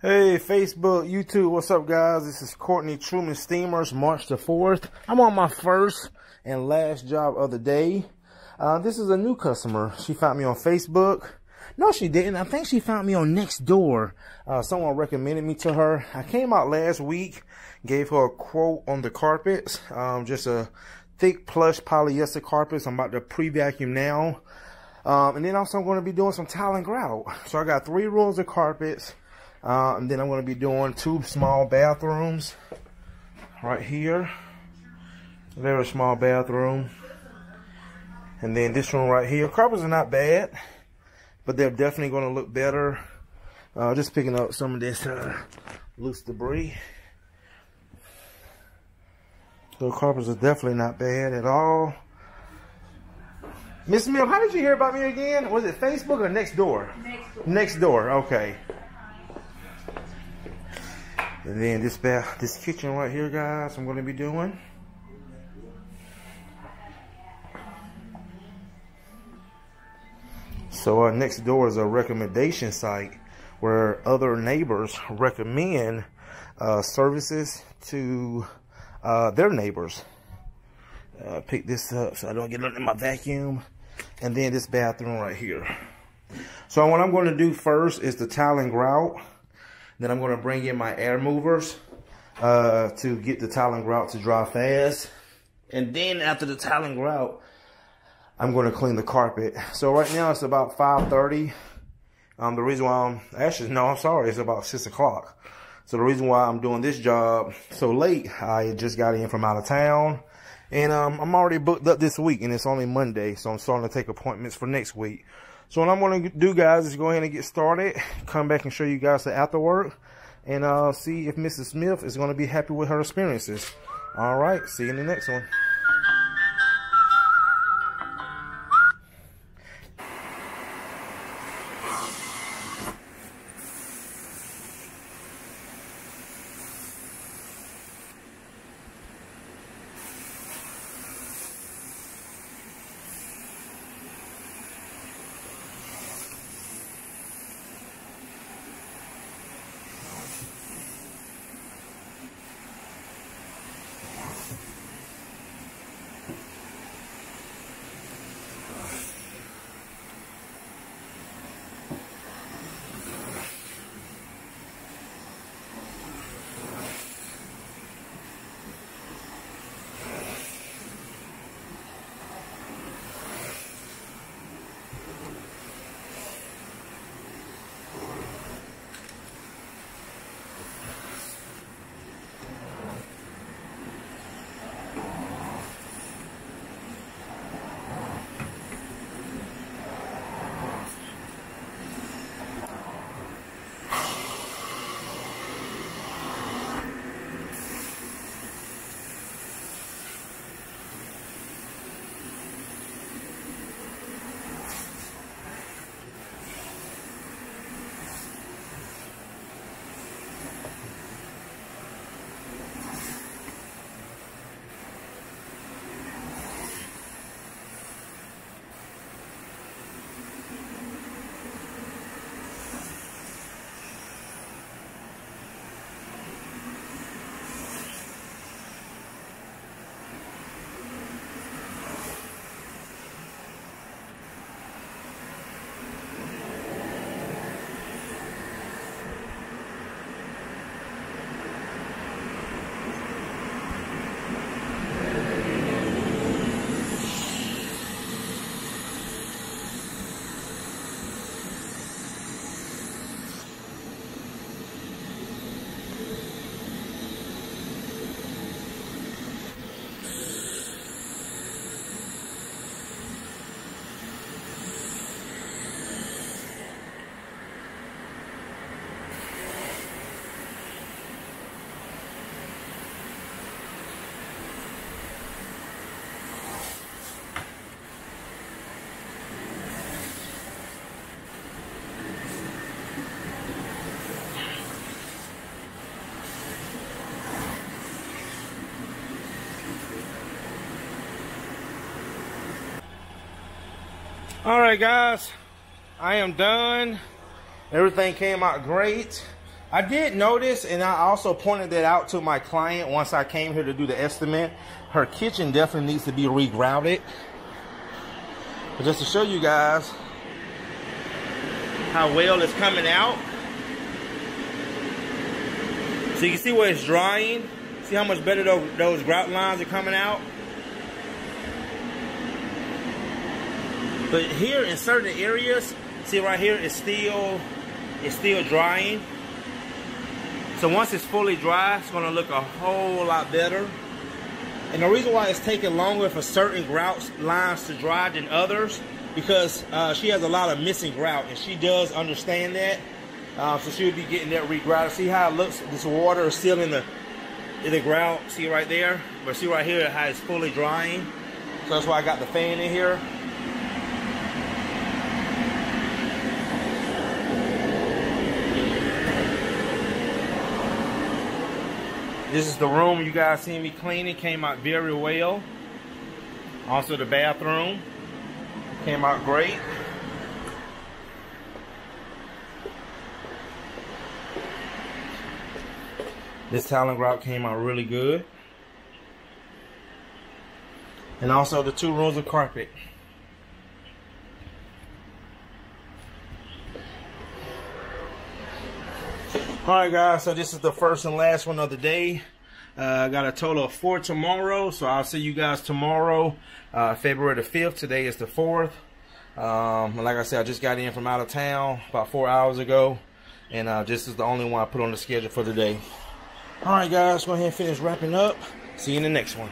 Hey, Facebook, YouTube, what's up, guys? This is Courtney Truman Steamers, March the 4th. I'm on my first and last job of the day. This is a new customer. She found me on Facebook. No, she didn't. I think she found me on Nextdoor. Someone recommended me to her. I came out last week, gave her a quote on the carpets. Just a thick plush polyester carpets. I'm about to pre-vacuum now. And then also I'm going to be doing some tile and grout. So I got 3 rolls of carpets. And then I'm going to be doing 2 small bathrooms right here. Very small bathroom. And then this room right here. Carpets are not bad, but they're definitely going to look better. Just picking up some of this loose debris. So carpets are definitely not bad at all. Miss Mill, how did you hear about me again? Was it Facebook or Nextdoor? Nextdoor, okay. And then this kitchen right here, guys, I'm going to be doing. So Nextdoor is a recommendation site where other neighbors recommend services to their neighbors. Pick this up so I don't get under my vacuum. And then this bathroom right here. So what I'm going to do first is the tile and grout. Then I'm going to bring in my air movers to get the tile and grout to dry fast. And then after the tile and grout, I'm going to clean the carpet. So right now it's about 5:30. The reason why it's about 6 o'clock. So the reason why I'm doing this job so late, I just got in from out of town. And I'm already booked up this week, and it's only Monday. So I'm starting to take appointments for next week. So what I'm going to do, guys, is go ahead and get started, come back and show you guys the after work, and see if Mrs. Smith is going to be happy with her experiences. All right, see you in the next one. Alright, guys, I am done. Everything came out great. I did notice, and I also pointed that out to my client once I came here to do the estimate. Her kitchen definitely needs to be regrouted. But just to show you guys how well it's coming out. So you can see where it's drying. See how much better those grout lines are coming out. But here in certain areas, see right here, it's still drying. So once it's fully dry, it's gonna look a whole lot better. And the reason why it's taking longer for certain grout lines to dry than others, because she has a lot of missing grout, and she does understand that. So she'll be getting that regrouted. See how it looks? This water is still in the grout. See right there? But see right here how it's fully drying. So that's why I got the fan in here. This is the room you guys see me cleaning. Came out very well. Also the bathroom. Came out great. This tile and grout came out really good. And also the 2 rows of carpet. Alright guys, so this is the first and last one of the day. I got a total of 4 tomorrow, so I'll see you guys tomorrow, February the 5th. Today is the 4th. Like I said, I just got in from out of town about 4 hours ago, and this is the only one I put on the schedule for the day. Alright guys, go ahead and finish wrapping up. See you in the next one.